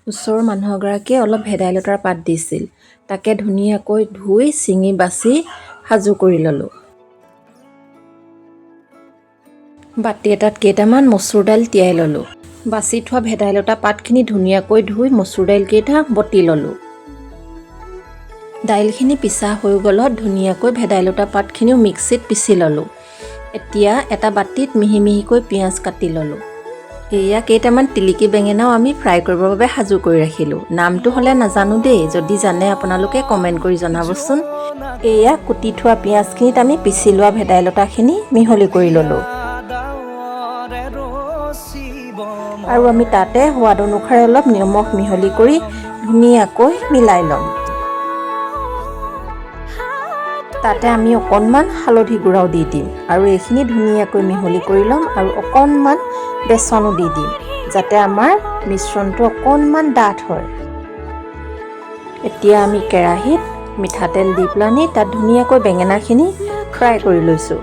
ওচৰৰ মানুহ এগৰাকীয়ে অলপ ভেদাইলতাৰ পাত দিছিল। তাকে ধুনীয়াকৈ ধুই ছিঙি বাছি সাজু কৰি ল'লোঁ। বাতি এটাত কেইটামান মচুৰ দাইল তিয়াই ল'লোঁ। বাছি থোৱা ভেদাইলতা পাতখিনি ধুনীয়াকৈ ধুই মচুৰ দাইলকেইটা বটি ল'লোঁ। দাইলখিনি পিছা হৈ গ'লত ধুনীয়াকৈ ভেদাইলতা পাতখিনিও মিক্সিত পিচি ল'লোঁ। এতিয়া এটা বাতিত মিহি মিহিকৈ পিঁয়াজ কাটি ল'লোঁ। এয়া কেইটামান টিলিকি বেঙেনাও আমি ফ্ৰাই কৰিবৰ বাবে সাজু কৰি ৰাখিলোঁ। নামটো হ'লে নাজানো দেই, যদি জানে আপোনালোকে কমেণ্ট কৰি জনাবচোন। এয়া কুটি থোৱা পিঁয়াজখিনিত আমি পিচি লোৱা ভেদাইলতাখিনি মিহলি কৰি ল'লোঁ। আৰু আমি তাতে সোৱাদ অনুসাৰে অলপ নিমখ মিহলি কৰি ধুনীয়াকৈ মিলাই ল'ম। তাতে আমি অকণমান হালধি গুড়াও দি দিম আৰু এইখিনি ধুনীয়াকৈ মিহলি কৰি ল'ম আৰু অকণমান বেচনো দি দিম, যাতে আমাৰ মিশ্ৰণটো অকণমান ডাঠ হয়। এতিয়া আমি কেৰাহীত মিঠাতেল দি পেলানি তাত ধুনীয়াকৈ বেঙেনাখিনি ফ্ৰাই কৰি লৈছোঁ।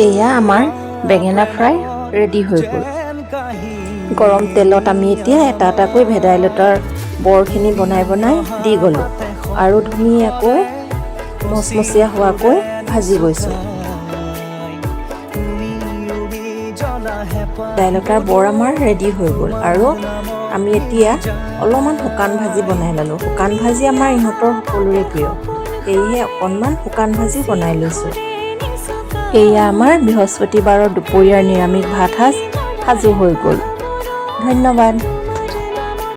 এয়া আমাৰ বেঙেনা ফ্ৰাই ৰেডি হৈ গ'ল। গৰম তেলত আমি এতিয়া এটা এটাকৈ ভেদাইলতাৰ বৰখিনি বনাই দি গ'লোঁ আৰু ধুনীয়াকৈ মচমচীয়া হোৱাকৈ ভাজি গৈছোঁ। ভেদাইলতাৰ বৰ আমাৰ ৰেডি হৈ গ'ল আৰু আমি এতিয়া অলপমান শুকান ভাজি বনাই ল'লোঁ। শুকান ভাজি আমাৰ ইহঁতৰ সকলোৰে প্ৰিয়, সেয়েহে অকণমান শুকান ভাজি বনাই লৈছোঁ। এয়া আমাৰ বৃহস্পতিবাৰৰ দুপৰীয়াৰ নিৰামিষ ভাত সাজ সাজু হৈ গ'ল। ধন্যবাদ।